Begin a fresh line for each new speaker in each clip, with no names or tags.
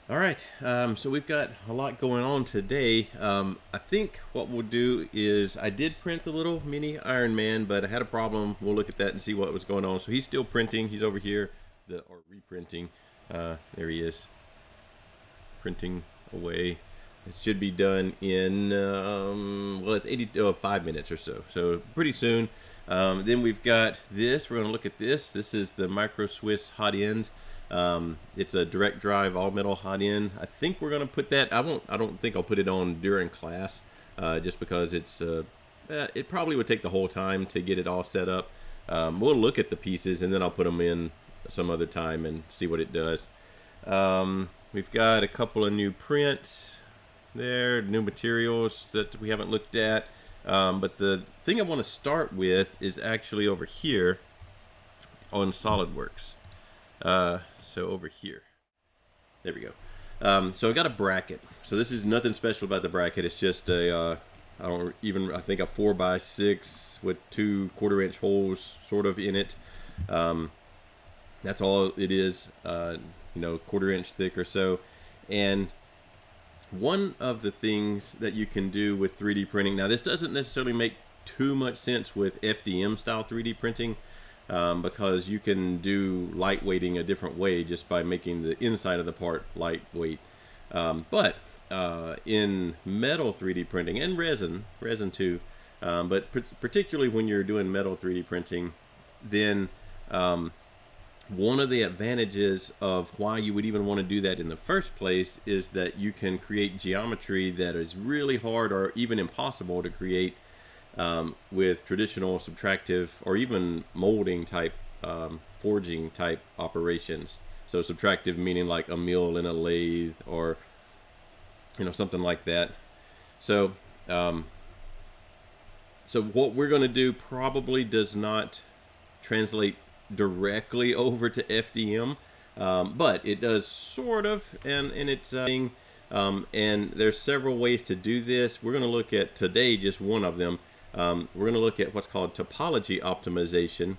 All right, so we've got a lot going on today. I think what we'll do is I did print the little mini Iron Man, but I had a problem. We'll look at that and see what was going on. So he's still printing. He's over here, or reprinting. There he is, printing away. It should be done in, well, it's 5 minutes or so. So pretty soon. Then we've got this. We're going to look at this. This is the Micro Swiss hot end. It's a direct drive all metal hot end. I think we're going to put that. I don't think I'll put it on during class, just because it's it probably would take the whole time to get it all set up. We'll look at the pieces and then I'll put them in some other time and see what it does. We've got a couple of new prints there, new materials that we haven't looked at. But the thing I want to start with is actually over here on SolidWorks. So over here, there we go. So I got a bracket. So this is nothing special about the bracket. It's just a, I think a 4x6 with 2 1/4-inch holes sort of in it. That's all it is, 1/4-inch thick or so. And one of the things that you can do with 3D printing, now this doesn't necessarily make too much sense with FDM style 3D printing, because you can do lightweighting a different way just by making the inside of the part lightweight. But in metal 3D printing and resin too, but particularly when you're doing metal 3D printing, then one of the advantages of why you would even want to do that in the first place is that you can create geometry that is really hard or even impossible to create with traditional subtractive or even molding type, forging type operations. So subtractive meaning like a mill in a lathe or something like that. So so what we're going to do probably does not translate directly over to FDM, but it does sort of, and it's and there's several ways to do this. We're going to look at today just one of them. We're going to look at what's called topology optimization,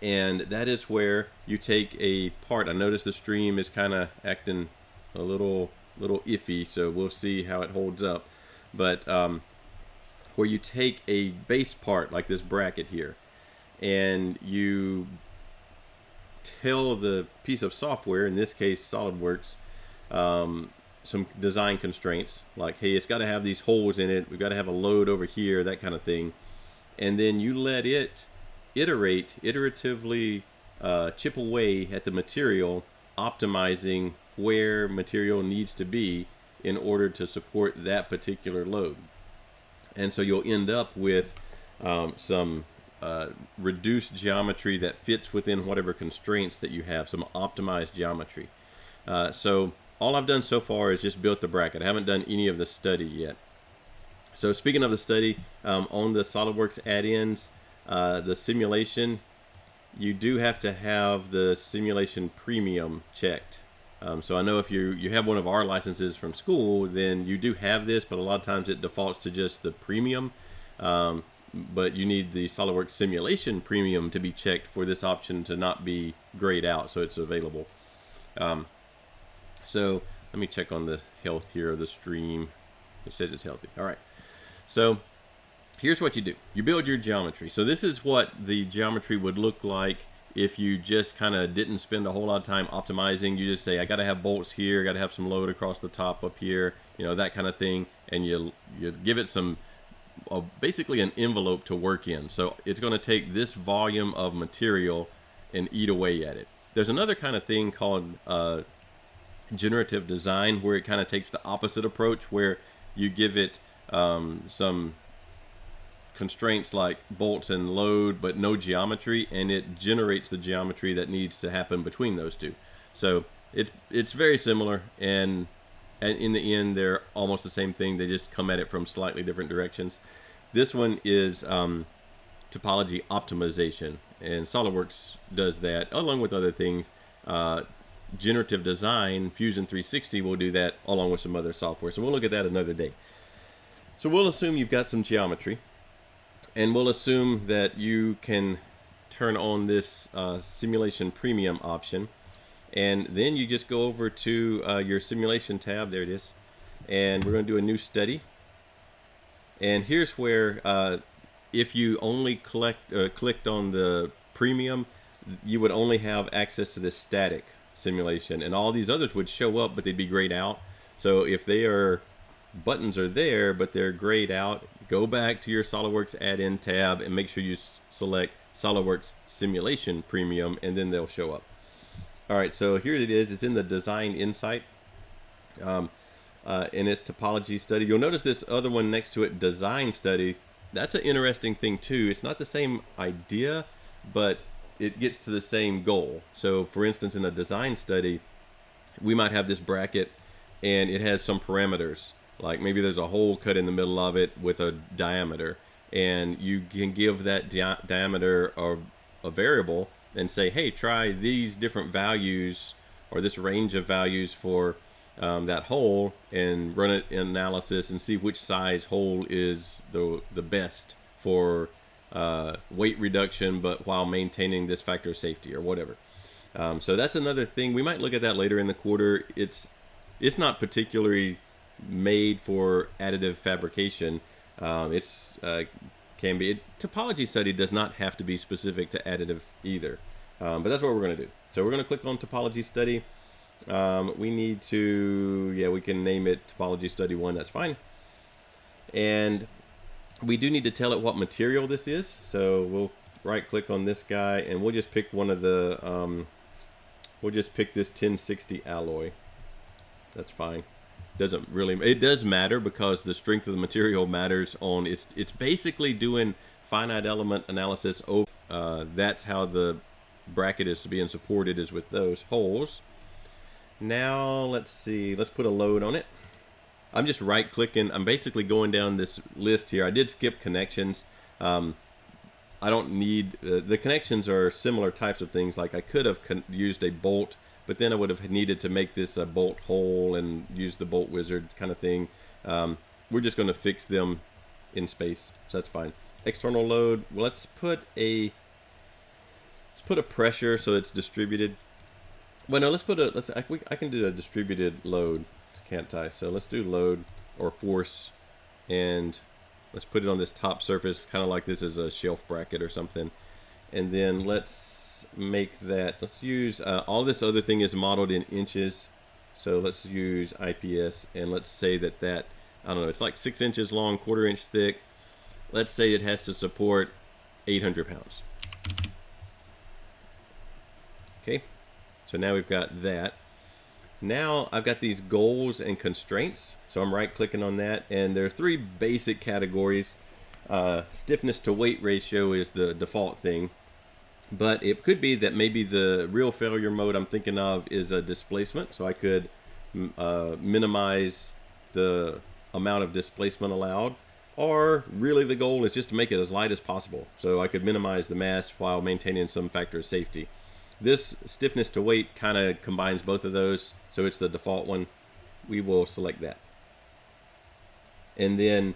and that is where you take a part. I notice the stream is kind of acting a little iffy, so we'll see how it holds up. But where you take a base part like this bracket here, and you tell the piece of software, in this case SolidWorks, some design constraints like, hey, it's got to have these holes in it, we've got to have a load over here, that kind of thing, and then you let it iteratively chip away at the material, optimizing where material needs to be in order to support that particular load. And so you'll end up with some reduced geometry that fits within whatever constraints that you have, some optimized geometry. So all I've done so far is just built the bracket. I haven't done any of the study yet. So speaking of the study, on the SolidWorks add-ins, the simulation, you do have to have the simulation premium checked. So I know if you have one of our licenses from school, then you do have this, but a lot of times it defaults to just the premium. But you need the SolidWorks simulation premium to be checked for this option to not be grayed out, so it's available. So let me check on the health here of the stream. It says it's healthy. All right. So here's what you do. You build your geometry. So this is what the geometry would look like if you just kind of didn't spend a whole lot of time optimizing. You just say, I got to have bolts here, I got to have some load across the top up here, that kind of thing. And you give it some, basically an envelope to work in. So it's going to take this volume of material and eat away at it. There's another kind of thing called generative design, where it kind of takes the opposite approach, where you give it some constraints like bolts and load but no geometry, and it generates the geometry that needs to happen between those two. So it's very similar, and in the end they're almost the same thing. They just come at it from slightly different directions. This one is topology optimization, and SolidWorks does that along with other things. Generative design, Fusion 360 will do that along with some other software. So we'll look at that another day. So we'll assume you've got some geometry, and we'll assume that you can turn on this simulation premium option. And then you just go over to your simulation tab. There it is. And we're going to do a new study. And here's where if you only clicked on the premium, you would only have access to this static simulation, and all these others would show up, but they'd be grayed out. So if they are buttons are there but they're grayed out, go back to your SolidWorks add-in tab and make sure you select SolidWorks Simulation Premium, and then they'll show up. All right, so here it is. It's in the Design Insight, in its Topology Study. You'll notice this other one next to it, Design Study. That's an interesting thing too. It's not the same idea, but it gets to the same goal. So for instance, in a design study, we might have this bracket and it has some parameters, like maybe there's a hole cut in the middle of it with a diameter, and you can give that diameter a variable and say, hey, try these different values or this range of values for that hole, and run it in analysis and see which size hole is the best for weight reduction, but while maintaining this factor of safety or whatever. So that's another thing. We might look at that later in the quarter. It's not particularly made for additive fabrication. Can be. Topology study does not have to be specific to additive either. But that's what we're going to do. So we're going to click on Topology Study. We need to, yeah, we can name it Topology Study 1. That's fine. And we do need to tell it what material this is. So we'll right click on this guy and we'll just pick one of the, we'll just pick this 1060 alloy. That's fine. Doesn't really, it does matter because the strength of the material matters on, it's basically doing finite element analysis over, that's how the bracket is being supported, is with those holes. Now let's see, let's put a load on it. I'm just right clicking. I'm basically going down this list here. I did skip connections. I don't need, the connections are similar types of things. Like I could have used a bolt, but then I would have needed to make this a bolt hole and use the bolt wizard kind of thing. We're just going to fix them in space, so that's fine. External load, well, let's put a pressure so it's distributed. Well, no, I can do a distributed load, can't I? So let's do load or force, and let's put it on this top surface, kind of like this is a shelf bracket or something. And then let's make that, let's use, all this other thing is modeled in inches. So let's use IPS, and let's say that, I don't know, it's like 6 inches long, 1/4 inch thick. Let's say it has to support 800 pounds. Okay, so now we've got that. Now I've got these goals and constraints. So I'm right clicking on that, and there are 3 basic categories. Stiffness to weight ratio is the default thing, but it could be that maybe the real failure mode I'm thinking of is a displacement. So I could minimize the amount of displacement allowed, or really the goal is just to make it as light as possible. So I could minimize the mass while maintaining some factor of safety. This stiffness to weight kind of combines both of those, so it's the default one. We will select that. And then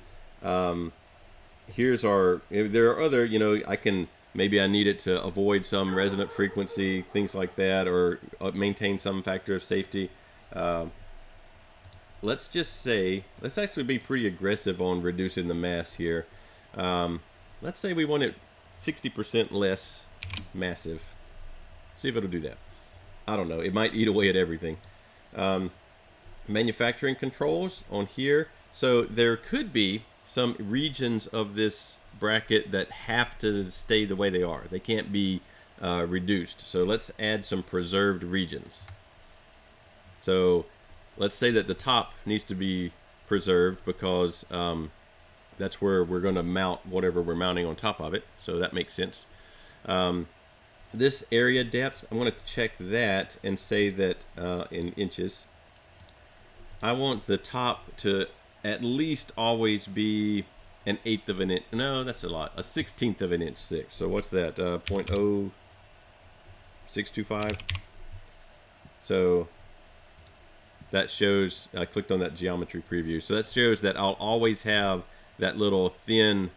here's our, if there are other, you know, maybe I need it to avoid some resonant frequency, things like that, or maintain some factor of safety. Let's just say, let's actually be pretty aggressive on reducing the mass here. Let's say we want it 60% less massive. See if it'll do that. I don't know. It might eat away at everything. Manufacturing controls on here. So there could be some regions of this bracket that have to stay the way they are. They can't be reduced. So let's add some preserved regions. So let's say that the top needs to be preserved because that's where we're going to mount whatever we're mounting on top of it. So that makes sense. This area depth, I'm going to check that and say that in inches. I want the top to at least always be an 1/8 of an inch. No, that's a lot. A 1/16 of an inch thick. So what's that? 0.0625. So that shows, I clicked on that geometry preview. So that shows that I'll always have that little thin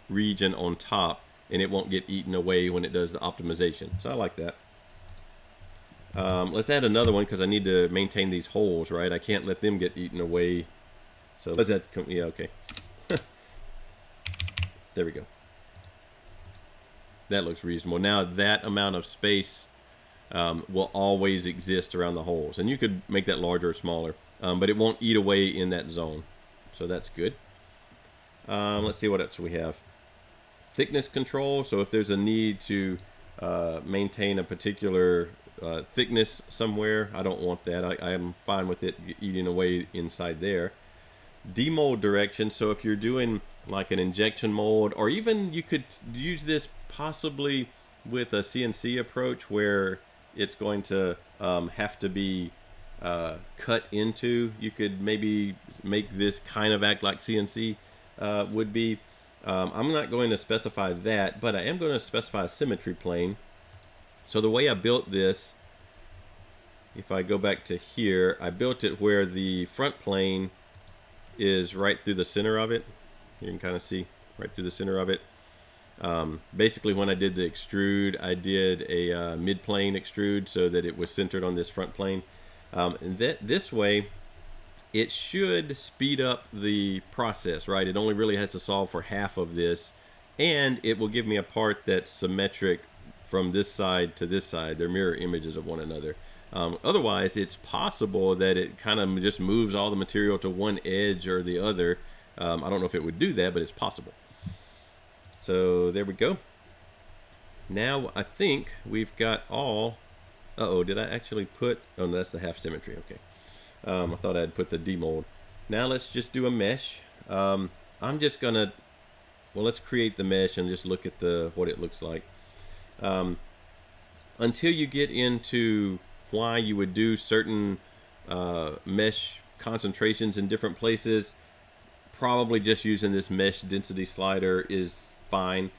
region on top, and it won't get eaten away when it does the optimization. So I like that. Let's add another one because I need to maintain these holes, right? I can't let them get eaten away. So let's add, yeah, okay. There we go. That looks reasonable. Now that amount of space will always exist around the holes. And you could make that larger or smaller, but it won't eat away in that zone. So that's good. Let's see what else we have. Thickness control. So if there's a need to maintain a particular thickness somewhere, I don't want that. I am fine with it eating away inside there. Demold direction. So if you're doing like an injection mold, or even you could use this possibly with a CNC approach where it's going to have to be cut into. You could maybe make this kind of act like CNC would be. I'm not going to specify that, but I am going to specify a symmetry plane. So the way I built this, if I go back to here, I built it where the front plane is right through the center of it. You can kind of see right through the center of it. Basically, when I did the extrude, I did a mid-plane extrude so that it was centered on this front plane. And this way, it should speed up the process, right? It only really has to solve for half of this, and it will give me a part that's symmetric from this side to this side. They're mirror images of one another. Otherwise, it's possible that it kind of just moves all the material to one edge or the other. I don't know if it would do that, but it's possible. So there we go. Now I think we've got all... Uh-oh, did I actually put... Oh, no, that's the half symmetry. Okay. I thought I'd put the demold. Now let's just do a mesh. I'm just gonna... Well, let's create the mesh and just look at what it looks like. Until you get into why you would do certain mesh concentrations in different places, probably just using this mesh density slider is fine.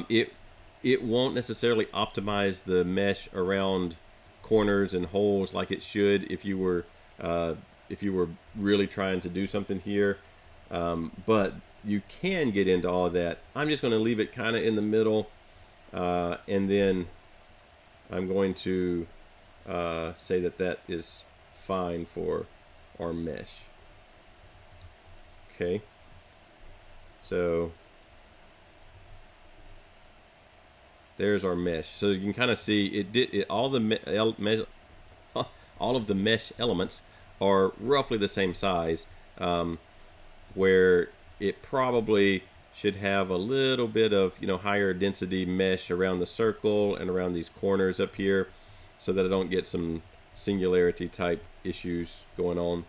It won't necessarily optimize the mesh around corners and holes like it should if you were really trying to do something here, but you can get into all of that. I'm just going to leave it kind of in the middle, and then I'm going to say that is fine for our mesh. Okay, so there's our mesh. So you can kind of see all of the mesh elements are roughly the same size, where it probably should have a little bit of higher density mesh around the circle and around these corners up here, so that I don't get some singularity type issues going on.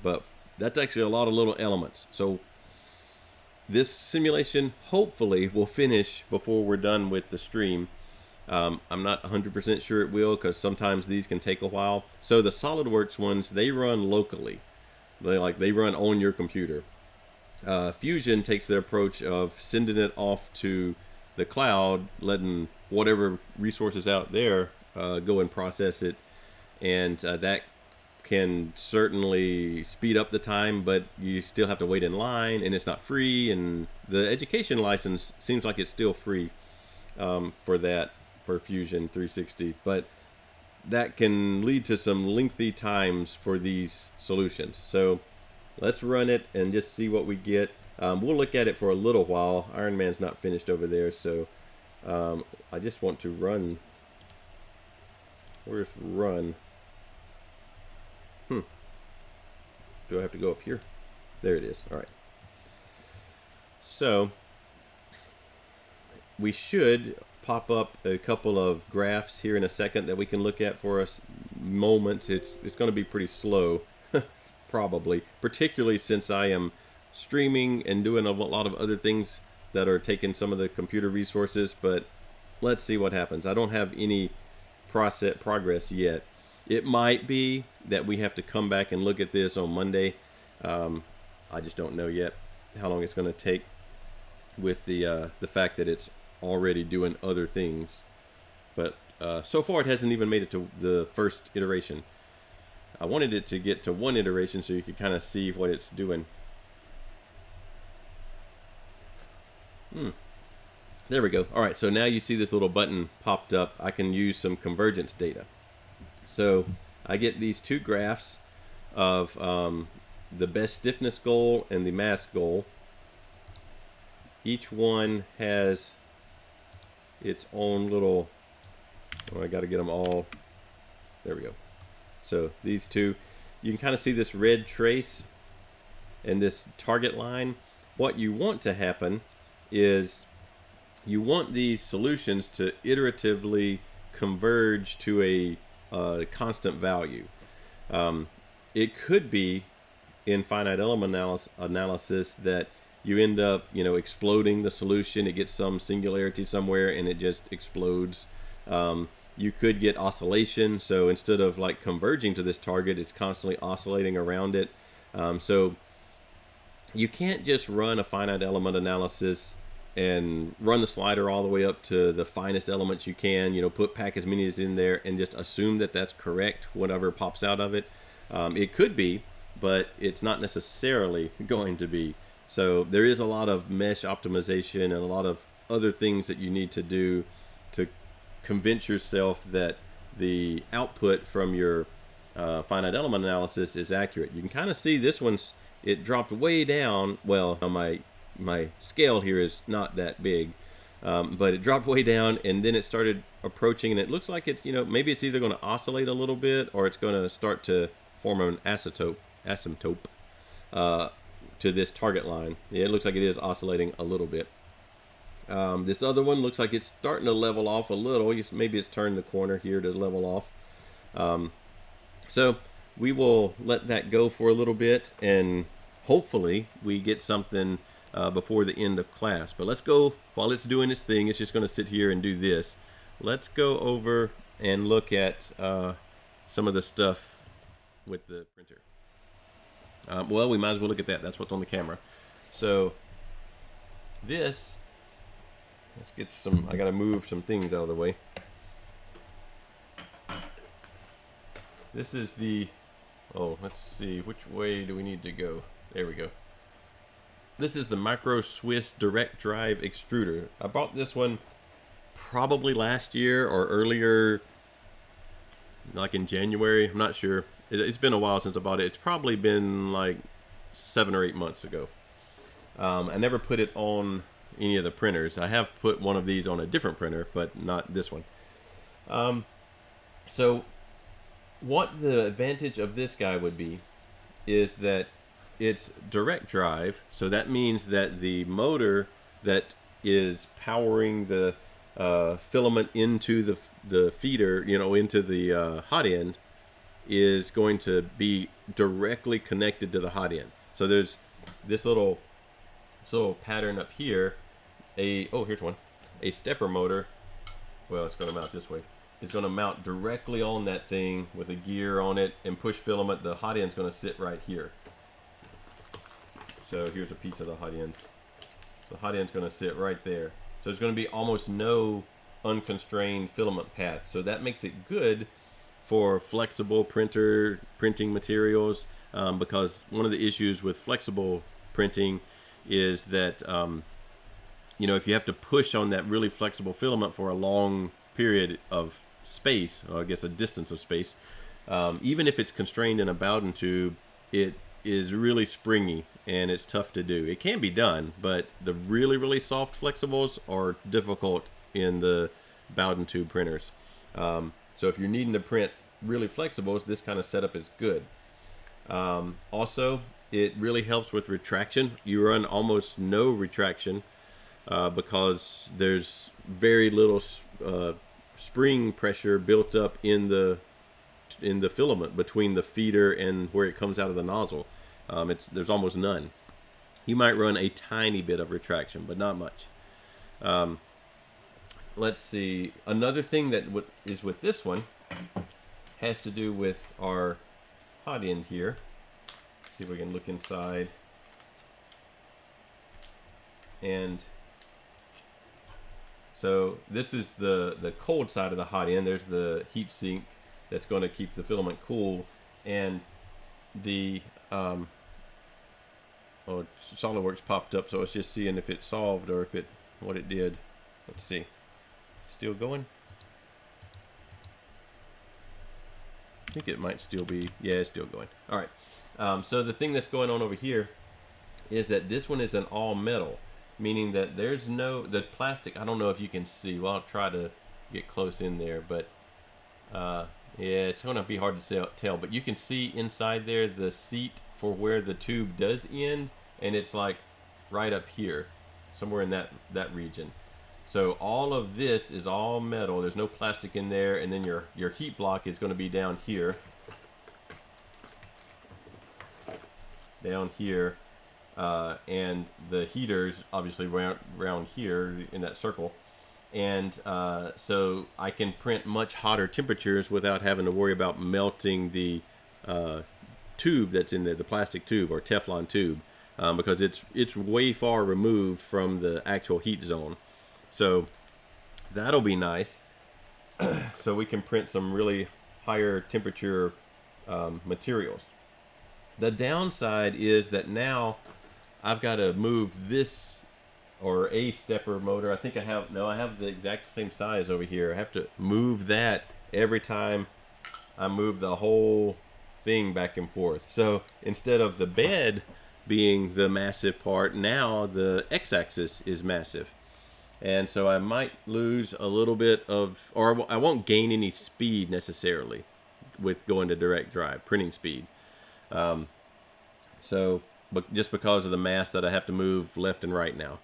But that's actually a lot of little elements. So this simulation hopefully will finish before we're done with the stream. I'm not 100% sure it will, because sometimes these can take a while. So the SolidWorks ones, they run locally. They run on your computer. Fusion takes the approach of sending it off to the cloud, letting whatever resources out there go and process it, and that can certainly speed up the time, but you still have to wait in line, and it's not free. And the education license seems like it's still free for Fusion 360, but that can lead to some lengthy times for these solutions. So let's run it and just see what we get. We'll look at it for a little while. Iron Man's not finished over there, so I just want to run. Where's run? Do I have to go up here? There it is. All right. So we should pop up a couple of graphs here in a second that we can look at for us moments. It's going to be pretty slow, probably, particularly since I am streaming and doing a lot of other things that are taking some of the computer resources. But let's see what happens. I don't have any progress yet. It might be that we have to come back and look at this on Monday. I just don't know yet how long it's going to take, with the fact that it's already doing other things. But so far it hasn't even made it to the first iteration. I wanted it to get to one iteration so you could kind of see what it's doing. There we go. All right, so now you see this little button popped up. I can use some convergence data. So I get these two graphs of the best stiffness goal and the mass goal. Each one has its own little, oh, I got to get them all, there we go. So these two, you can kind of see this red trace and this target line. What you want to happen is you want these solutions to iteratively converge to a constant value. It could be in finite element analysis that you end up, exploding the solution. It gets some singularity somewhere and it just explodes. You could get oscillation. So instead of like converging to this target, it's constantly oscillating around it. So you can't just run a finite element analysis and run the slider all the way up to the finest elements you can, pack as many as in there and just assume that that's correct, whatever pops out of it. It could be, but it's not necessarily going to be. So there is a lot of mesh optimization and a lot of other things that you need to do to convince yourself that the output from your finite element analysis is accurate. You can kind of see this one's, it dropped way down. Well, my scale here is not that big, but it dropped way down and then it started approaching, and it looks like it's, maybe it's either going to oscillate a little bit or it's going to start to form an asymptote to this target line. Yeah, it looks like it is oscillating a little bit. This other one looks like it's starting to level off a little. Maybe it's turned the corner here to level off. So we will let that go for a little bit, and hopefully we get something before the end of class. But let's go, while it's doing its thing, it's just going to sit here and do this. Let's go over and look at some of the stuff with the printer. Well, we might as well look at that. That's what's on the camera. So this, let's get some, I got to move some things out of the way. This is the, oh, let's see, which way do we need to go? There we go. This is the Micro Swiss Direct Drive Extruder. I bought this one probably last year or earlier, like in January. I'm not sure. It's been a while since I bought it. It's probably been like 7 or 8 months ago. I never put it on any of the printers. I have put one of these on a different printer, but not this one. So what the advantage of this guy would be is that it's direct drive. So that means that the motor that is powering the filament into the feeder, into the hot end, is going to be directly connected to the hot end. So there's this little pattern up here. Here's one. A stepper motor. Well, it's going to mount this way. It's going to mount directly on that thing with a gear on it and push filament. The hot end's going to sit right here. So here's a piece of the hot end. The hot end's going to sit right there. So there's going to be almost no unconstrained filament path. So that makes it good for flexible printing materials, because one of the issues with flexible printing is that if you have to push on that really flexible filament for a long period of space, or I guess a distance of space, even if it's constrained in a Bowden tube, it is really springy and it's tough to do. It can be done, but the really soft flexibles are difficult in the Bowden tube printers. So if you're needing to print really flexibles, this kind of setup is good. Also, it really helps with retraction. You run almost no retraction because there's very little spring pressure built up in the filament between the feeder and where it comes out of the nozzle. There's almost none. You might run a tiny bit of retraction, but not much. Let's see. Another thing that is with this one has to do with our hot end here. See if we can look inside. And so this is the cold side of the hot end. There's the heat sink that's going to keep the filament cool. And the SolidWorks popped up, so it's just seeing if it solved or what it did. Let's see. Still going? I think it might still be, yeah, it's still going. All right. So the thing that's going on over here is that this one is an all metal, meaning that there's no, the plastic, I don't know if you can see. Well, I'll try to get close in there, but yeah, it's going to be hard to tell, but you can see inside there the seat for where the tube does end, and it's like right up here, somewhere in that region. So all of this is all metal. There's no plastic in there, and then your heat block is going to be down here. Down here. And the heaters obviously around here in that circle. And so I can print much hotter temperatures without having to worry about melting the tube that's in there, the plastic tube or Teflon tube, because it's way far removed from the actual heat zone. So that'll be nice. So we can print some really higher temperature materials. The downside is that now I've got to move this, or a stepper motor. I think I have the exact same size over here. I have to move that every time I move the whole thing back and forth. So instead of the bed being the massive part, now the x-axis is massive. And so I might lose a little bit of, or I won't gain any speed necessarily with going to direct drive, printing speed. But just because of the mass that I have to move left and right now.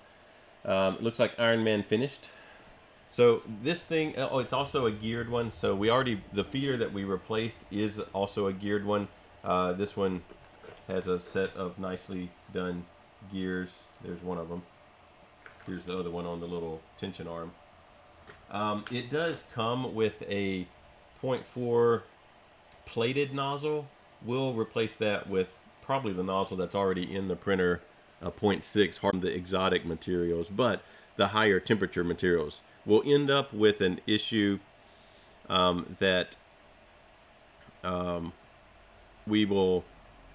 It looks like Iron Man finished. So this thing, oh, it's also a geared one. So the feeder that we replaced is also a geared one. This one has a set of nicely done gears. There's one of them. Here's the other one on the little tension arm. It does come with a 0.4 plated nozzle. We'll replace that with probably the nozzle that's already in the printer, 0.6, hard the exotic materials, but the higher temperature materials. We'll end up with an issue that we will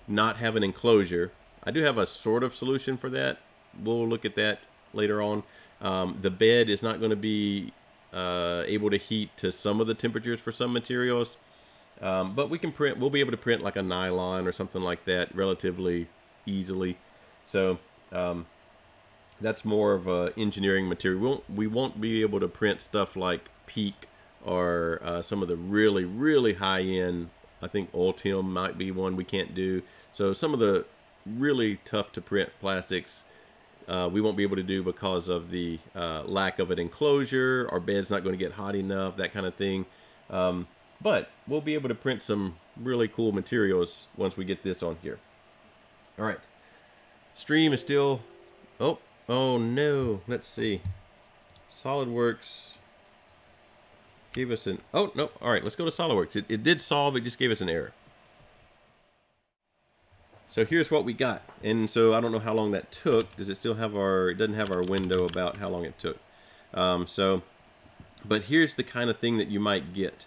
not have an enclosure. I do have a sort of solution for that. We'll look at that later on. The bed is not going to be able to heat to some of the temperatures for some materials, but we'll be able to print like a nylon or something like that relatively easily. So that's more of a engineering material. We won't be able to print stuff like PEEK or some of the really, really high-end. I think Ultim might be one we can't do. So some of the really tough to print plastics we won't be able to do because of the lack of an enclosure. Our bed's not going to get hot enough, that kind of thing. But we'll be able to print some really cool materials once we get this on here. All right. Stream is still... Oh no. Let's see. SolidWorks gave us an... Oh, no. All right, let's go to SolidWorks. It did solve. It just gave us an error. So here's what we got. And so I don't know how long that took. Does it still have it doesn't have our window about how long it took. But here's the kind of thing that you might get.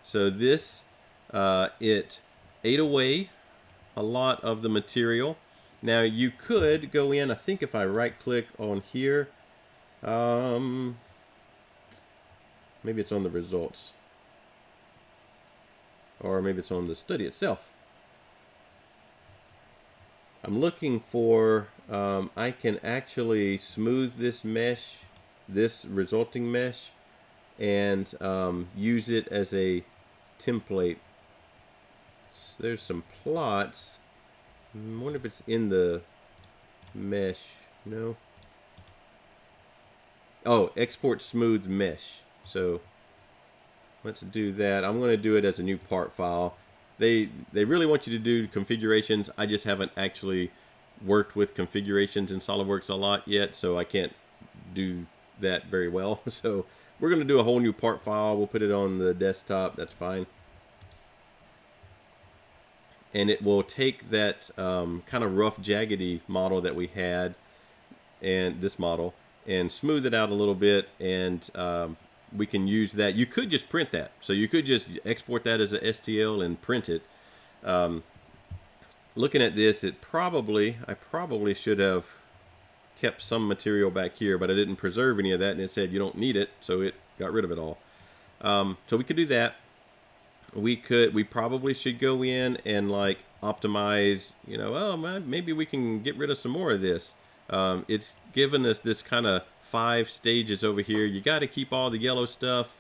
So this, it ate away a lot of the material. Now you could go in, I think if I right click on here, maybe it's on the results. Or maybe it's on the study itself. I'm looking for, I can actually smooth this mesh, this resulting mesh, and use it as a template. So there's some plots. I wonder if it's in the mesh. No. Oh, export smooth mesh. So let's do that. I'm going to do it as a new part file. They really want you to do configurations. I just haven't actually worked with configurations in SolidWorks a lot yet, so I can't do that very well. So we're going to do a whole new part file. We'll put it on the desktop. That's fine. And it will take that kind of rough, jaggedy model that we had, and this model, and smooth it out a little bit, and we can use that. You could just print that. So you could just export that as a STL and print it. Looking at this, I probably should have kept some material back here, but I didn't preserve any of that, and it said you don't need it, so it got rid of it all. So we could do that. we probably should go in and like optimize, you know, oh man, maybe we can get rid of some more of this. It's given us this kind of 5 stages over here. You got to keep all the yellow stuff.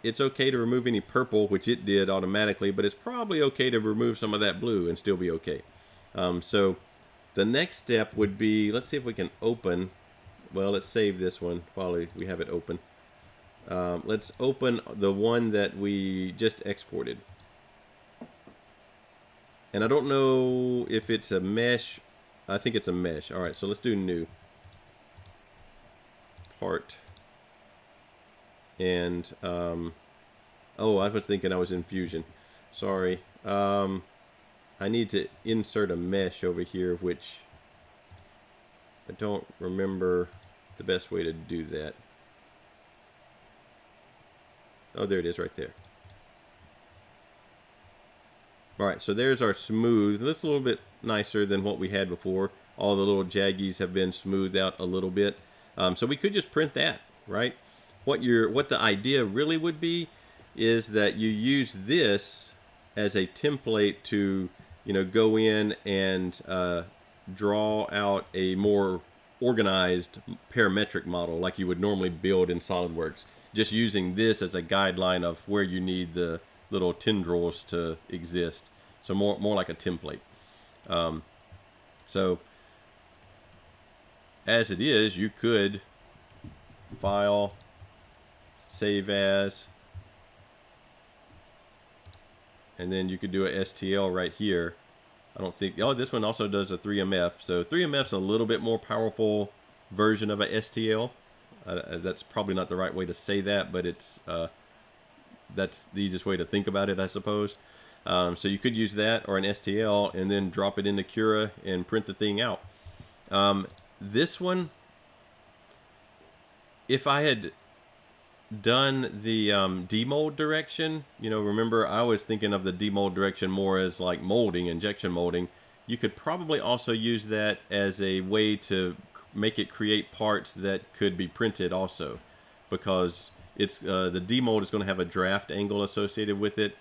It's okay to remove any purple, which it did automatically, but it's probably okay to remove some of that blue and still be okay. So the next step would be, let's see if we can open, well, let's save this one while we have it open. Let's open the one that we just exported. And I don't know if it's a mesh. I think it's a mesh. All right, so let's do new. Part. And, oh, I was thinking I was in Fusion. Sorry. I need to insert a mesh over here, which I don't remember the best way to do that. Oh, there it is right there. All right, so there's our smooth. That's a little bit nicer than what we had before. All the little jaggies have been smoothed out a little bit. So we could just print that, right? What the idea really would be is that you use this as a template to, you know, go in and draw out a more organized parametric model like you would normally build in SolidWorks. Just using this as a guideline of where you need the little tendrils to exist. So more like a template. So as it is, you could file, save as, and then you could do a STL right here. I don't think, oh, this one also does a 3MF. So 3MF's a little bit more powerful version of a STL. That's probably not the right way to say that, but it's that's the easiest way to think about it, I suppose. So you could use that or an STL and then drop it into Cura and print the thing out. This one, if I had done the demold direction, you know, remember I was thinking of the demold direction more as like molding, injection molding. You could probably also use that as a way to make it create parts that could be printed also, because it's the demold is going to have a draft angle associated with it,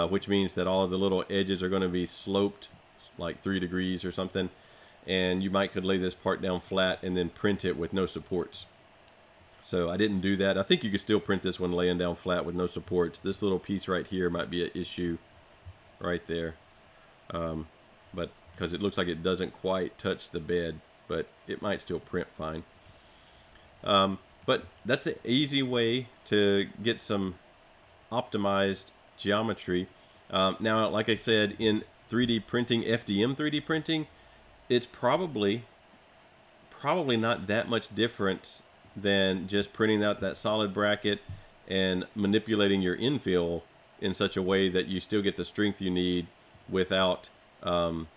which means that all of the little edges are going to be sloped like 3 degrees or something, and you could lay this part down flat and then print it with no supports. So I didn't do that. I think you could still print this one laying down flat with no supports. This little piece right here might be an issue right there, but because it looks like it doesn't quite touch the bed, but it might still print fine. But that's an easy way to get some optimized geometry. Now, like I said, in 3D printing, FDM 3D printing, it's probably not that much different than just printing out that solid bracket and manipulating your infill in such a way that you still get the strength you need without all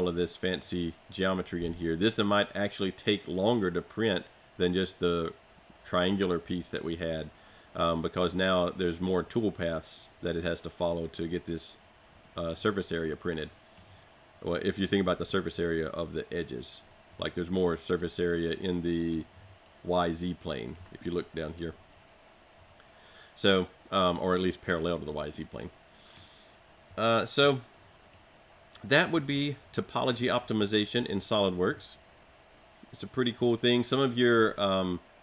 of this fancy geometry in here. This might actually take longer to print than just the triangular piece that we had, because now there's more tool paths that it has to follow to get this surface area printed. Well, if you think about the surface area of the edges, like there's more surface area in the YZ plane if you look down here. So, or at least parallel to the YZ plane. So that would be topology optimization in SolidWorks. It's a pretty cool thing. Some of your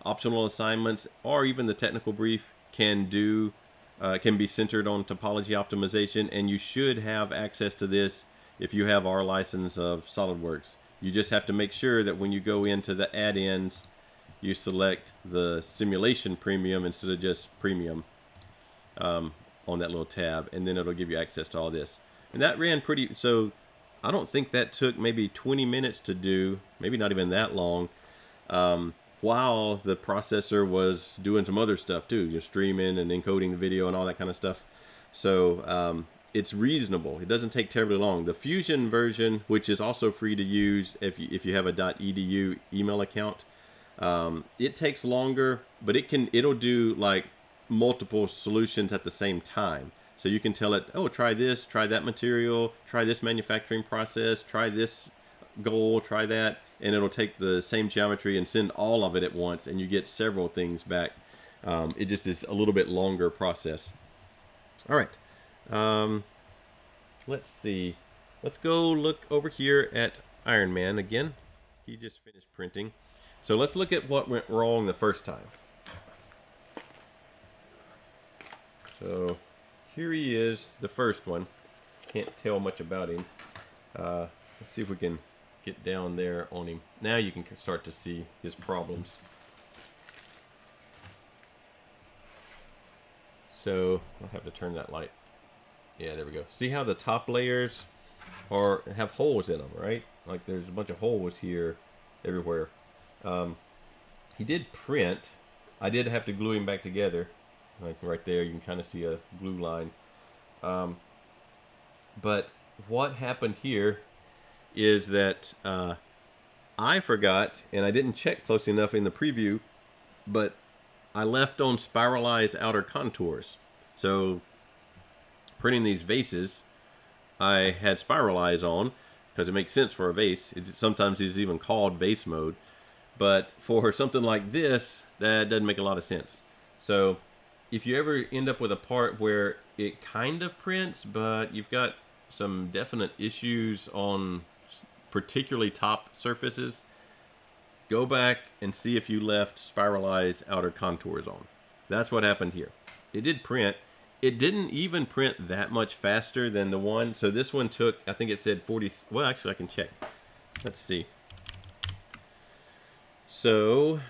optional assignments or even the technical brief can be centered on topology optimization, and you should have access to this if you have our license of SolidWorks. You just have to make sure that when you go into the add-ins, you select the simulation premium instead of just premium on that little tab, and then it'll give you access to all this. And that ran pretty, so I don't think that took maybe 20 minutes to do, maybe not even that long, while the processor was doing some other stuff too, just streaming and encoding the video and all that kind of stuff. So it's reasonable. It doesn't take terribly long. The Fusion version, which is also free to use if you have a .edu email account, it takes longer, but it'll do like multiple solutions at the same time. So you can tell it, oh, try this, try that material, try this manufacturing process, try this goal, try that, and it'll take the same geometry and send all of it at once, and you get several things back. It just is a little bit longer process. All right. Let's see. Let's go look over here at Iron Man again. He just finished printing. So let's look at what went wrong the first time. So here he is, the first one. Can't tell much about him. Let's see if we can get down there on him. Now you can start to see his problems. So I'll have to turn that light. Yeah, there we go. See how the top layers have holes in them, right? Like there's a bunch of holes here everywhere. He did print. I did have to glue him back together. Like right there, you can kind of see a glue line. But what happened here is that I forgot, and I didn't check close enough in the preview, but I left on spiralized outer contours. So printing these vases, I had spiralize on because it makes sense for a vase. Sometimes it's even called vase mode. But for something like this, that doesn't make a lot of sense. So if you ever end up with a part where it kind of prints, but you've got some definite issues on particularly top surfaces, go back and see if you left spiralized outer contours on. That's what happened here. It did print. It didn't even print that much faster than the one. So this one took, I think it said 40. Well, actually, I can check. Let's see. So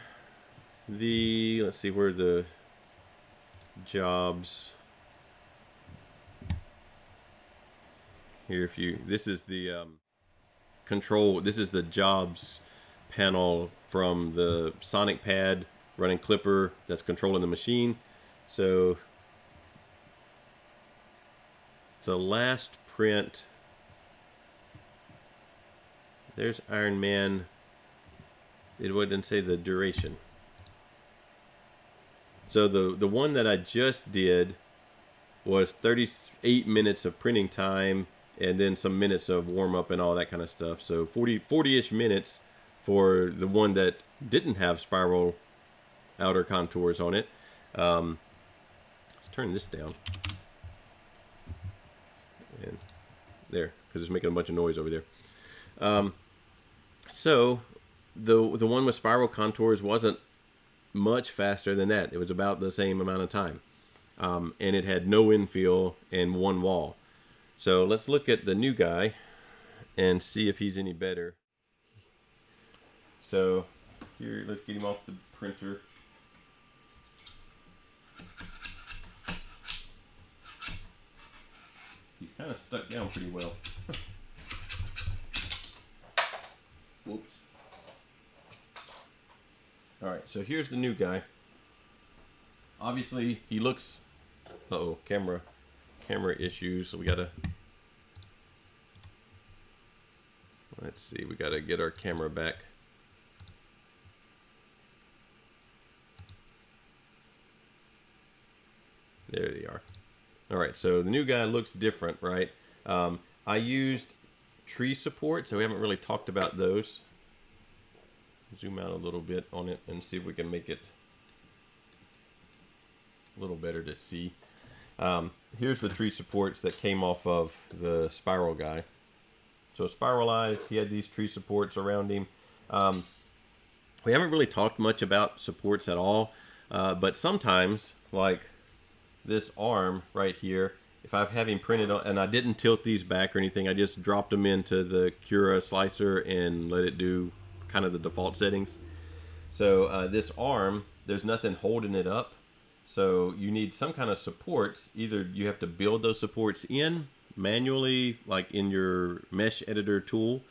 let's see where the jobs here. This is the control. This is the jobs panel from the Sonic pad running Clipper that's controlling the machine. So the last print, there's Iron Man. It wouldn't say the duration. So the one that I just did was 38 minutes of printing time and then some minutes of warm up and all that kind of stuff. So 40-ish minutes for the one that didn't have spiral outer contours on it. Let's turn this down. And there, because it's making a bunch of noise over there. So the one with spiral contours wasn't much faster than that. It was about the same amount of time. And it had no infill and one wall. So let's look at the new guy and see if he's any better. So here, let's get him off the printer. He's kind of stuck down pretty well. Whoops. Alright, so here's the new guy. Obviously, he looks... Uh-oh, camera issues, so we gotta... Let's see, we gotta get our camera back. There they are. Alright, so the new guy looks different, right? I used tree support, so we haven't really talked about those. Zoom out a little bit on it and see if we can make it a little better to see. Here's the tree supports that came off of the spiral guy. So spiralized, he had these tree supports around him. We haven't really talked much about supports at all, but sometimes, like this arm right here, if I have him printed on, and I didn't tilt these back or anything, I just dropped them into the Cura slicer and let it do kind of the default settings. So this arm, there's nothing holding it up. So you need some kind of supports. Either you have to build those supports in manually, like in your mesh editor tool,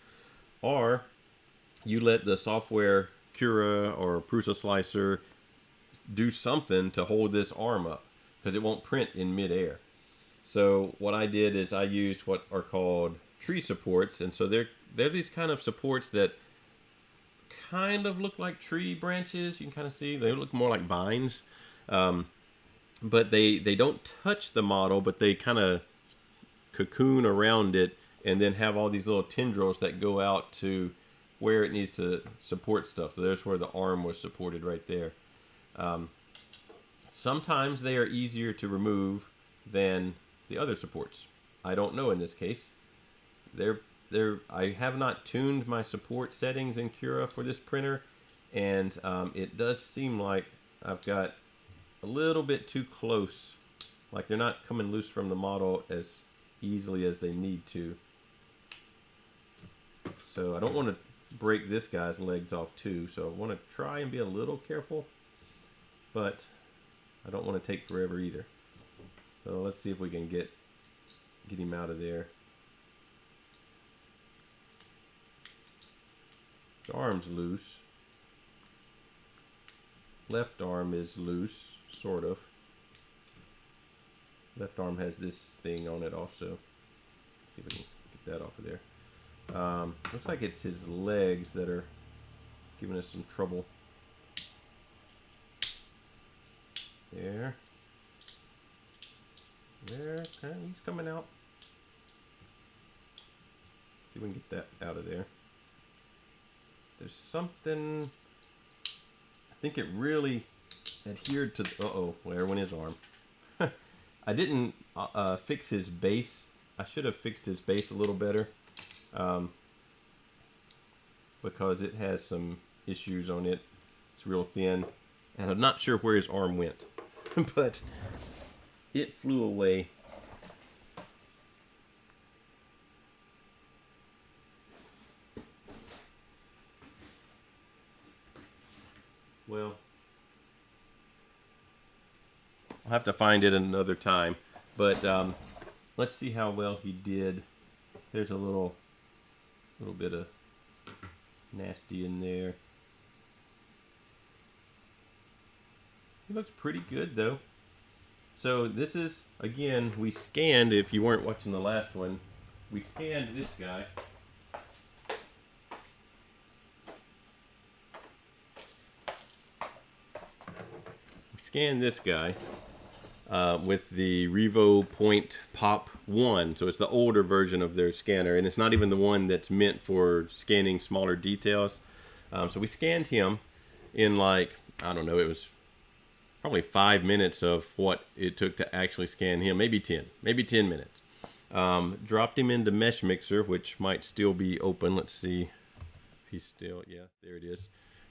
or you let the software Cura or Prusa slicer do something to hold this arm up, because it won't print in midair. So what I did is I used what are called tree supports, and so they're these kind of supports that kind of look like tree branches. You can kind of see they look more like vines, but they don't touch the model, but they kind of cocoon around it and then have all these little tendrils that go out to where it needs to support stuff. So there's where the arm was supported right there. Sometimes they are easier to remove than the other supports. I don't know in this case. I have not tuned my support settings in Cura for this printer, and it does seem like I've got a little bit too close. Like they're not coming loose from the model as easily as they need to. So I don't want to break this guy's legs off too, so I want to try and be a little careful, but I don't want to take forever either. So let's see if we can get him out of there. The arm's loose. Left arm is loose, sort of. Left arm has this thing on it also. Let's see if we can get that off of there. Looks like it's his legs that are giving us some trouble. There. There. Okay, he's coming out. See if we can get that out of there. There's something. I think it really adhered to. Uh-oh, well, there went his arm. I didn't fix his base. I should have fixed his base a little better. Because it has some issues on it. It's real thin, and I'm not sure where his arm went, but it flew away. Well, I'll have to find it another time, but let's see how well he did. There's a little bit of nasty in there. He looks pretty good though. So this is, again, we scanned, if you weren't watching the last one, we scanned this guy. We scanned this guy with the Revo Point Pop 1. So it's the older version of their scanner, and it's not even the one that's meant for scanning smaller details. So we scanned him in, like, I don't know, it was probably 5 minutes of what it took to actually scan him, maybe 10 minutes. Dropped him into Mesh Mixer, which might still be open. Let's see if he's still, yeah, there it is.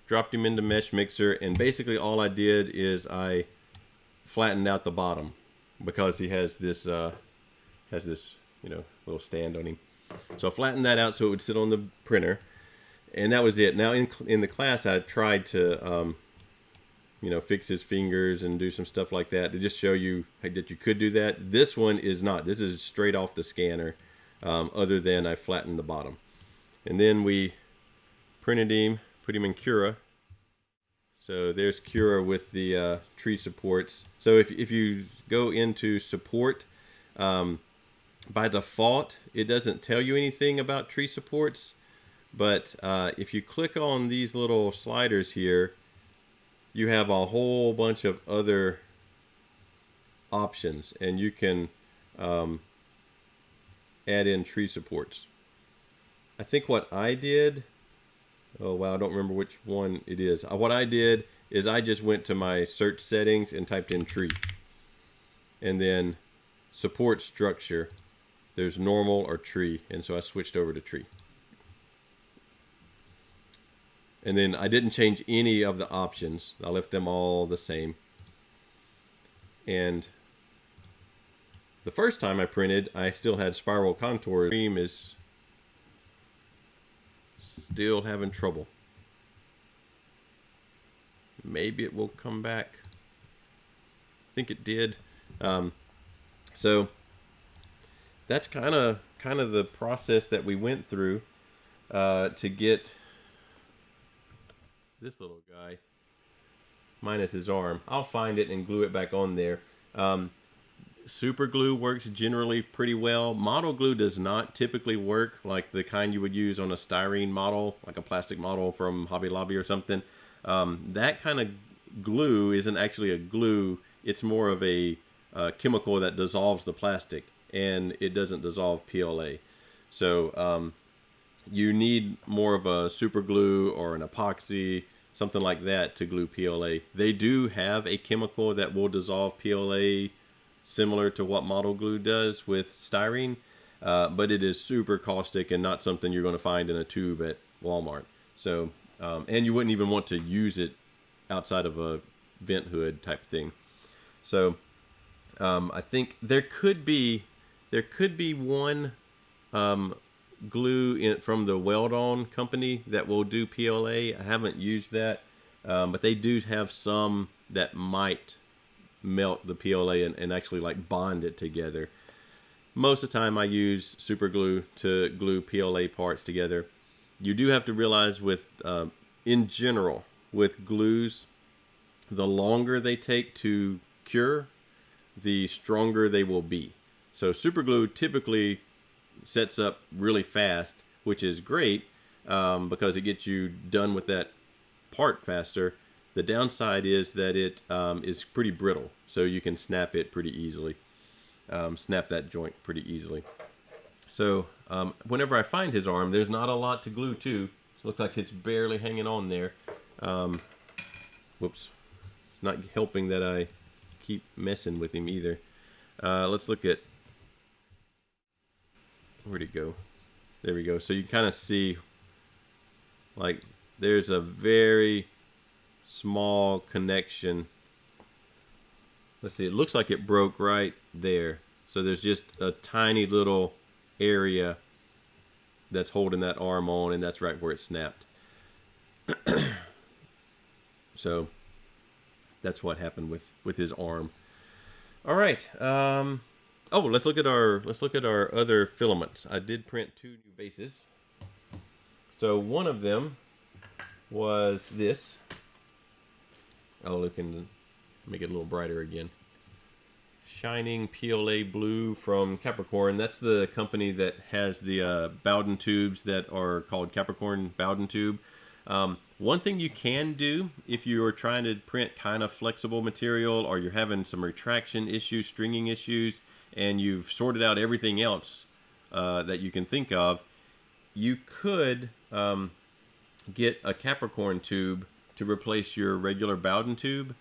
Dropped him into Mesh Mixer, and basically all I did is I flattened out the bottom, because he has this little stand on him. So I flattened that out so it would sit on the printer, and that was it. Now in the class I tried to fix his fingers and do some stuff like that to just show you that you could do that. This one is not. This is straight off the scanner, other than I flattened the bottom. And then we printed him, put him in Cura. So there's Cura with the tree supports. So if you go into support, by default, it doesn't tell you anything about tree supports. But if you click on these little sliders here, you have a whole bunch of other options, and you can add in tree supports. I think what I did, oh wow, I don't remember which one it is. What I did is I just went to my search settings and typed in tree. And then support structure, there's normal or tree, and so I switched over to tree. And then I didn't change any of the options. I left them all the same. And the first time I printed, I still had spiral contours. The cream is still having trouble. Maybe it will come back. I think it did. So that's kind of the process that we went through to get this little guy minus his arm. I'll find it and glue it back on there. Super glue works generally pretty well. Model glue does not typically work, like the kind you would use on a styrene model, like a plastic model from Hobby Lobby or something. That kind of glue isn't actually a glue. It's more of a chemical that dissolves the plastic, and it doesn't dissolve PLA. So you need more of a super glue or an epoxy, something like that, to glue PLA. They do have a chemical that will dissolve PLA similar to what model glue does with styrene, but it is super caustic and not something you're going to find in a tube at Walmart. So, and you wouldn't even want to use it outside of a vent hood type thing. So, I think there could be one glue from the Weld-On company that will do PLA. I haven't used that, but they do have some that might melt the PLA and actually like bond it together. Most of the time I use super glue to glue PLA parts together. You do have to realize with in general with glues, the longer they take to cure, the stronger they will be. So super glue typically sets up really fast, which is great because it gets you done with that part faster. The downside is that it is pretty brittle, so you can snap it pretty easily, snap that joint pretty easily. So whenever I find his arm, there's not a lot to glue to. It looks like it's barely hanging on there. Whoops, it's not helping that I keep messing with him either. Let's look at, where'd it go? There we go. So you kind of see like there's a very small connection. Let's see, it looks like it broke right there. So there's just a tiny little area that's holding that arm on, and that's right where it snapped. So that's what happened with his arm. All right. Oh, let's look at our other filaments. I did print 2 new bases. So one of them was this. Oh, look, and make it a little brighter again. Shining PLA blue from Capricorn. That's the company that has the Bowden tubes that are called Capricorn Bowden tube. One thing you can do if you are trying to print kind of flexible material, or you're having some retraction issues, stringing issues, and you've sorted out everything else that you can think of, you could get a Capricorn tube to replace your regular Bowden tube.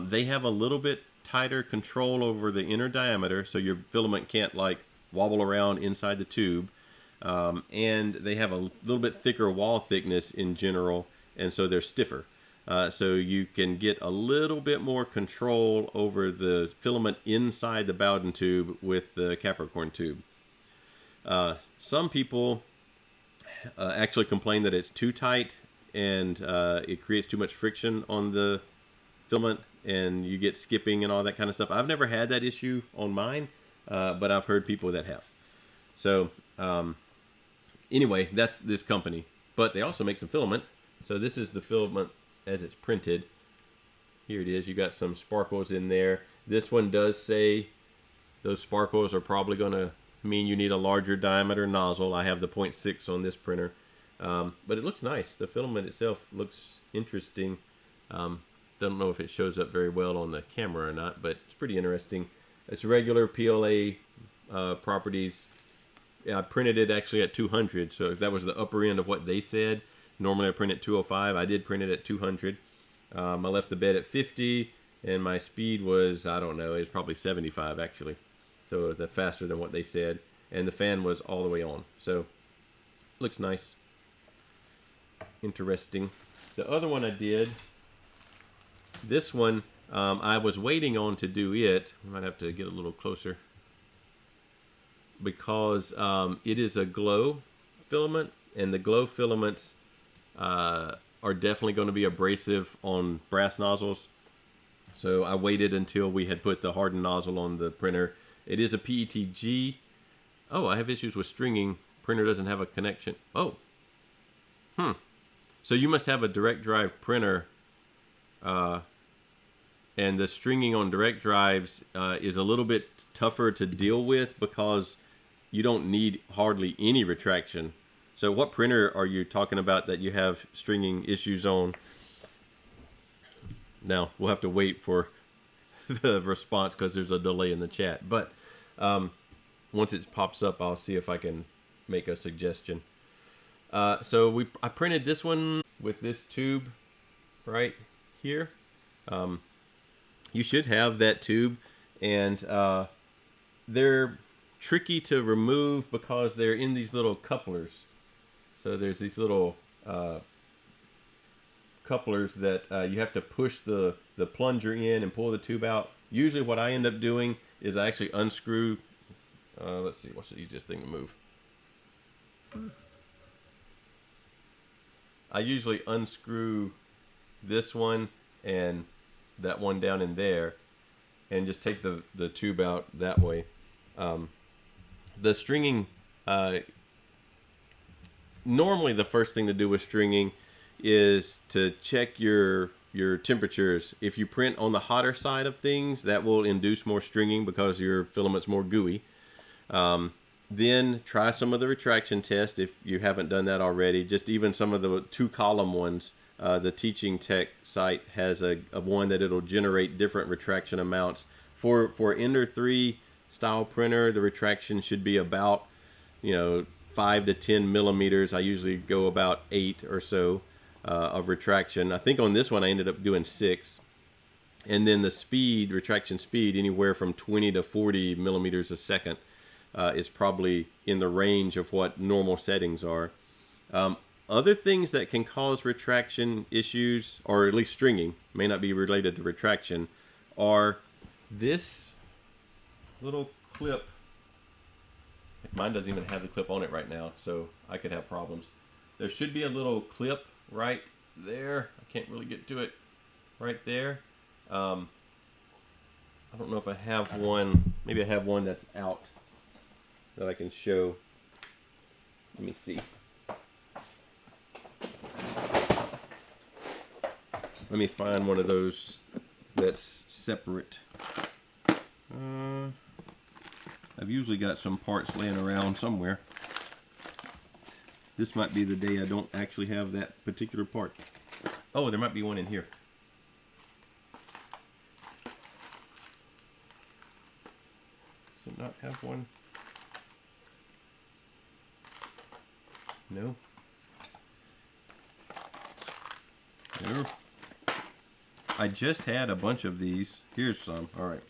They have a little bit tighter control over the inner diameter, so your filament can't like wobble around inside the tube. And they have a little bit thicker wall thickness in general, and so they're stiffer. So you can get a little bit more control over the filament inside the Bowden tube with the Capricorn tube. Some people actually complain that it's too tight and it creates too much friction on the filament and you get skipping and all that kind of stuff. I've never had that issue on mine, but I've heard people that have. So anyway, that's this company, but they also make some filament. So this is the filament as it's printed. Here it is. You got some sparkles in there. This one does say those sparkles are probably going to mean you need a larger diameter nozzle. I have the 0.6 on this printer, but it looks nice. The filament itself looks interesting. Don't know if it shows up very well on the camera or not, but it's pretty interesting. It's regular PLA properties. Yeah, I printed it actually at 200, so if that was the upper end of what they said. Normally I print at 205. I did print it at 200. I left the bed at 50, and my speed was, I don't know, it was probably 75 actually. So that's faster than what they said. And the fan was all the way on. So looks nice. Interesting. The other one I did, this one, I was waiting on to do it. I might have to get a little closer, because it is a glow filament, and the glow filaments are definitely going to be abrasive on brass nozzles. So I waited until we had put the hardened nozzle on the printer. It is a PETG. Oh, I have issues with stringing. Printer doesn't have a connection. Oh. So you must have a direct drive printer, and the stringing on direct drives is a little bit tougher to deal with because you don't need hardly any retraction. So what printer are you talking about that you have stringing issues on? Now, we'll have to wait for the response because there's a delay in the chat. But once it pops up, I'll see if I can make a suggestion. So I printed this one with this tube right here. You should have that tube and they're tricky to remove because they're in these little couplers. So there's these little couplers that you have to push the plunger in and pull the tube out. Usually what I end up doing is I actually unscrew, let's see, what's the easiest thing to move? I usually unscrew this one and that one down in there and just take the tube out that way. The stringing, normally the first thing to do with stringing is to check your temperatures. If you print on the hotter side of things, that will induce more stringing because your filament's more gooey. Then try some of the retraction test if you haven't done that already. Just even some of the 2-column ones. The Teaching Tech site has a one that it'll generate different retraction amounts. For Ender 3 style printer, the retraction should be about 5 to 10 millimeters. I usually go about 8 or so of retraction. I think on this one I ended up doing 6. And then the speed, retraction speed, anywhere from 20 to 40 millimeters a second is probably in the range of what normal settings are. Other things that can cause retraction issues, or at least stringing, may not be related to retraction, are this little clip. Mine doesn't even have the clip on it right now, so I could have problems. There should be a little clip right there. I can't really get to it right there. I don't know if I have one. Maybe I have one that's out that I can show. Let me see. Let me find one of those that's separate. I've usually got some parts laying around somewhere. This might be the day I don't actually have that particular part. Oh, there might be one in here. Does it not have one? No. No. I just had a bunch of these. Here's some. All right.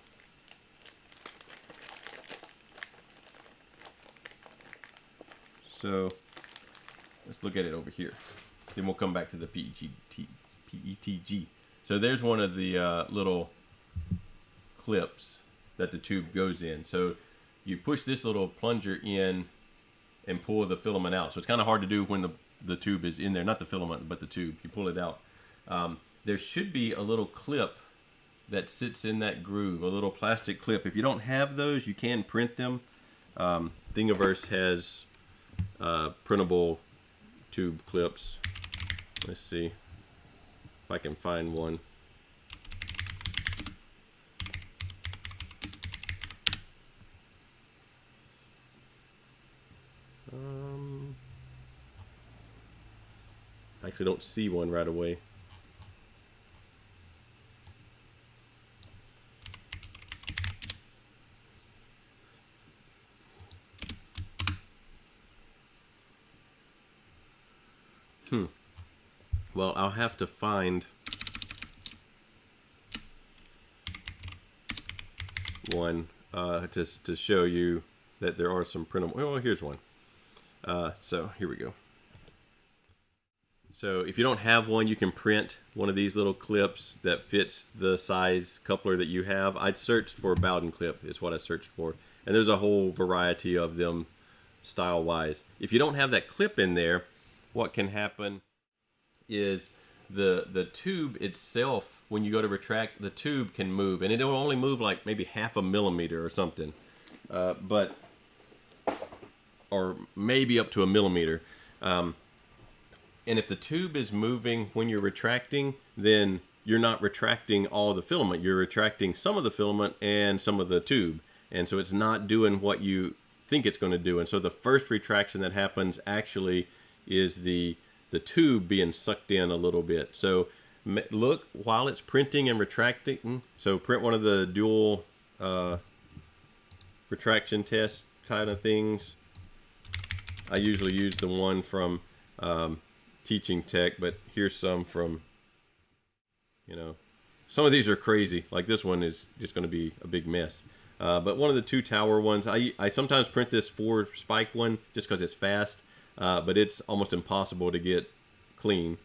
So let's look at it over here. Then we'll come back to the PETG. So there's one of the little clips that the tube goes in. So you push this little plunger in and pull the filament out. So it's kind of hard to do when the tube is in there. Not the filament, but the tube. You pull it out. There should be a little clip that sits in that groove, a little plastic clip. If you don't have those, you can print them. Thingiverse has printable tube clips. Let's see if I can find one. I actually don't see one right away. Well, I'll have to find one to show you that there are some printable. Oh, here's one. So here we go. So if you don't have one, you can print one of these little clips that fits the size coupler that you have. I searched for Bowden clip is what I searched for, and there's a whole variety of them style-wise. If you don't have that clip in there, what can happen is the tube itself, when you go to retract, the tube can move, and it'll only move like maybe 0.5 millimeter or something, or maybe up to 1 millimeter. And if the tube is moving when you're retracting, then you're not retracting all the filament. You're retracting some of the filament and some of the tube, and so it's not doing what you think it's going to do. And so the first retraction that happens actually is the tube being sucked in a little bit. So look while it's printing and retracting. So print one of the dual retraction test kind of things. I usually use the one from Teaching Tech, but here's some from some of these are crazy. Like this one is just going to be a big mess. But one of the 2 tower ones, I sometimes print this 4 spike one just because it's fast, but it's almost impossible to get clean.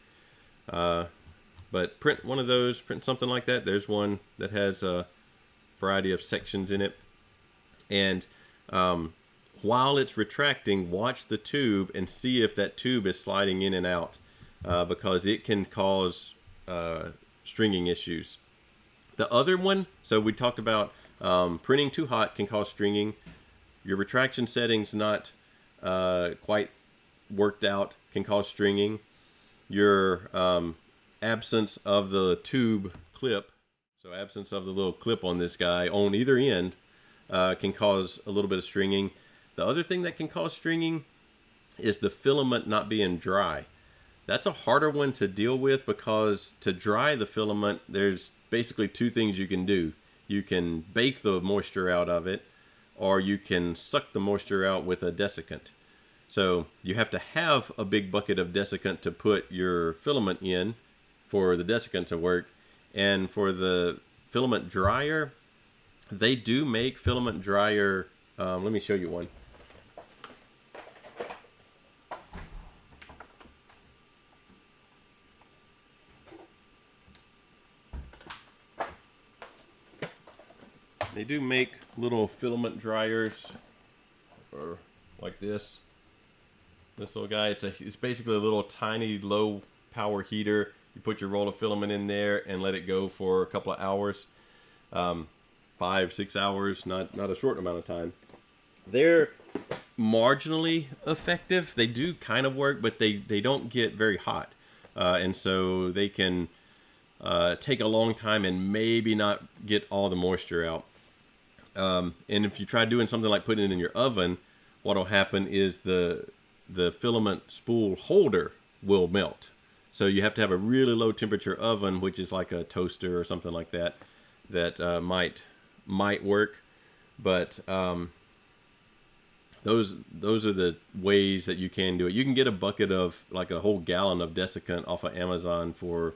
But print one of those, print something like that. There's one that has a variety of sections in it. And while it's retracting, watch the tube and see if that tube is sliding in and out, because it can cause stringing issues. The other one, so we talked about printing too hot can cause stringing. Your retraction settings not quite worked out can cause stringing. Your absence of the tube clip, so absence of the little clip on this guy on either end, can cause a little bit of stringing. The other thing that can cause stringing is the filament not being dry. That's a harder one to deal with, because to dry the filament, there's basically 2 things you can do. You can bake the moisture out of it, or you can suck the moisture out with a desiccant. So you have to have a big bucket of desiccant to put your filament in for the desiccant to work. And for the filament dryer, they do make filament dryer. Let me show you one. They do make little filament dryers, or like this little guy. It's basically a little tiny low power heater. You put your roll of filament in there and let it go for a couple of hours, 5-6 hours, not a short amount of time. They're marginally effective. They do kind of work, but they don't get very hot, and so they can take a long time and maybe not get all the moisture out. And if you try doing something like putting it in your oven, what will happen is the filament spool holder will melt. So you have to have a really low temperature oven, which is like a toaster or something like that, that might work. But those are the ways that you can do it. You can get a bucket of, like, a whole gallon of desiccant off of Amazon for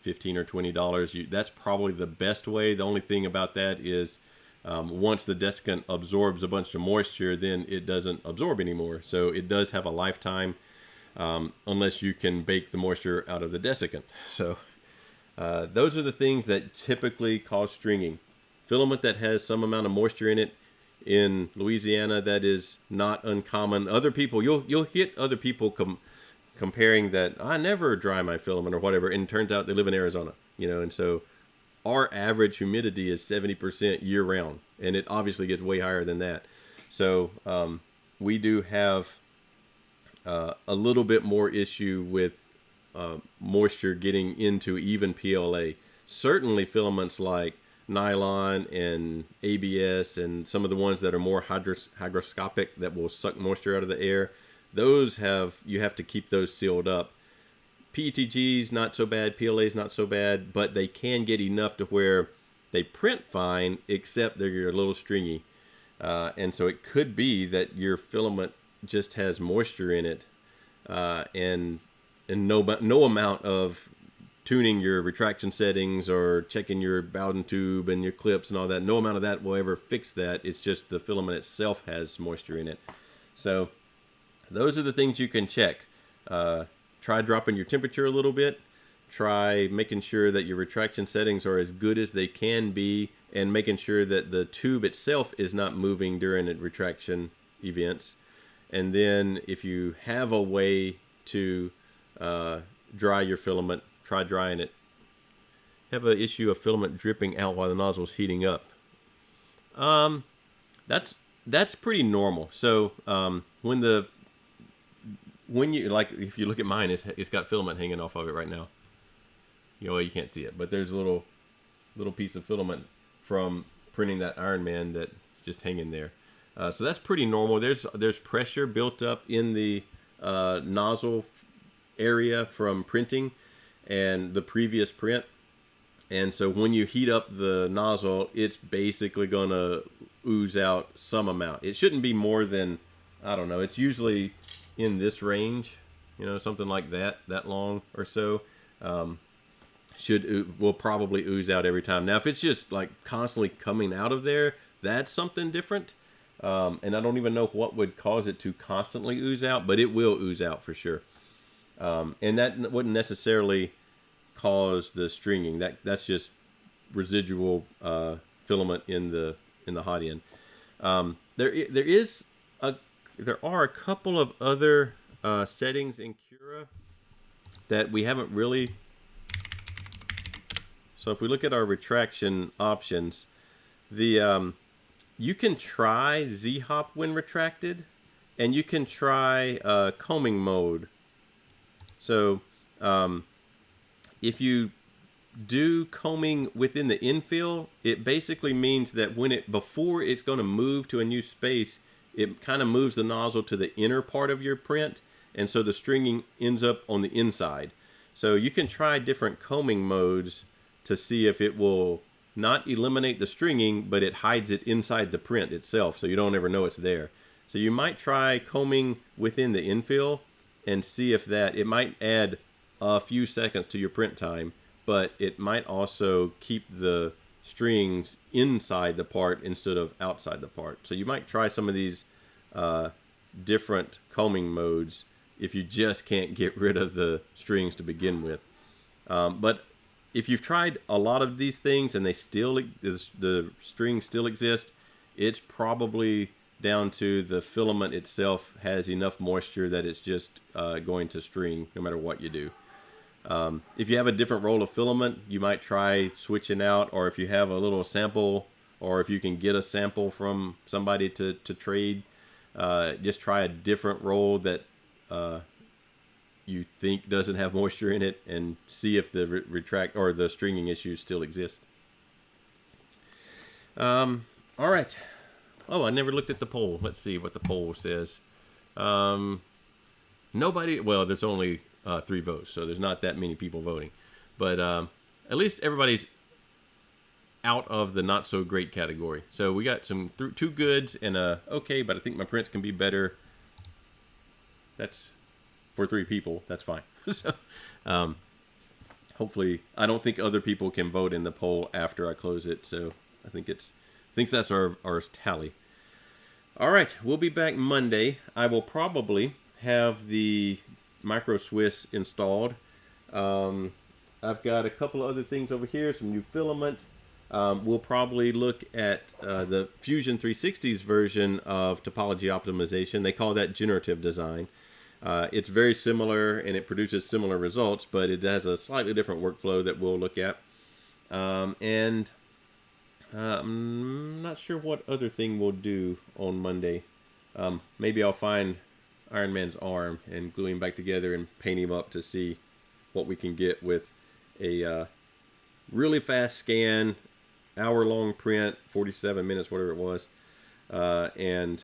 $15 or $20. That's probably the best way. The only thing about that is once the desiccant absorbs a bunch of moisture, then it doesn't absorb anymore. So it does have a lifetime, unless you can bake the moisture out of the desiccant. So those are the things that typically cause stringing. Filament that has some amount of moisture in it. In Louisiana, that is not uncommon. Other people, you'll get other people comparing that, I never dry my filament or whatever, and it turns out they live in Arizona, and so our average humidity is 70% year round, and it obviously gets way higher than that. So we do have a little bit more issue with moisture getting into even PLA. Certainly filaments like nylon and ABS and some of the ones that are more hygroscopic, that will suck moisture out of the air, you have to keep those sealed up. PETG's not so bad, PLA's not so bad, but they can get enough to where they print fine, except they're a little stringy. And so it could be that your filament just has moisture in it, and no amount of tuning your retraction settings or checking your Bowden tube and your clips and all that, no amount of that will ever fix that. It's just the filament itself has moisture in it. So those are the things you can check. Try dropping your temperature a little bit. Try making sure that your retraction settings are as good as they can be, and making sure that the tube itself is not moving during the retraction events. And then if you have a way to dry your filament, try drying it. Have an issue of filament dripping out while the nozzle is heating up. That's pretty normal. So when you, like, if you look at mine, it's got filament hanging off of it right now. You can't see it, but there's a little piece of filament from printing that Iron Man that's just hanging there. So that's pretty normal. There's pressure built up in the nozzle area from printing and the previous print, and so when you heat up the nozzle, it's basically gonna ooze out some amount. It shouldn't be more than, I don't know, it's usually in this range, something like that long or so. will probably ooze out every time. Now, if it's just like constantly coming out of there, that's something different. And I don't even know what would cause it to constantly ooze out, but it will ooze out for sure. And that wouldn't necessarily cause the stringing. That's just residual filament in the hot end. There are a couple of other settings in Cura that we haven't really. So if we look at our retraction options, you can try Z-hop when retracted, and you can try combing mode. So if you do combing within the infill, it basically means that before it's going to move to a new space, it kind of moves the nozzle to the inner part of your print, and so the stringing ends up on the inside. So you can try different combing modes to see if it will not eliminate the stringing, but it hides it inside the print itself, so you don't ever know it's there. So you might try combing within the infill and see if it might add a few seconds to your print time, but it might also keep the strings inside the part instead of outside the part. So you might try some of these different combing modes if you just can't get rid of the strings to begin with. But if you've tried a lot of these things and the strings still exist, it's probably down to the filament itself has enough moisture that it's just going to string no matter what you do. If you have a different roll of filament, you might try switching out, or if you have a little sample, or if you can get a sample from somebody to trade, just try a different roll that you think doesn't have moisture in it, and see if the retract or the stringing issues still exist. All right. Oh, I never looked at the poll. Let's see what the poll says. Nobody. Well, there's only 3 votes, so there's not that many people voting. But at least everybody's out of the not so great category. So we got 2 goods and a okay, but I think my prints can be better. That's for 3 people. That's fine. So hopefully, I don't think other people can vote in the poll after I close it. So I think that's our tally. All right, we'll be back Monday. I will probably have the Micro Swiss installed. I've got a couple of other things over here, some new filament. We'll probably look at the Fusion 360's version of topology optimization. They call that generative design. It's very similar and it produces similar results, but it has a slightly different workflow that we'll look at. I'm not sure what other thing we'll do on Monday. Maybe I'll find Iron Man's arm and glue him back together and paint him up to see what we can get with a really fast scan, hour-long print, 47 minutes, whatever it was, and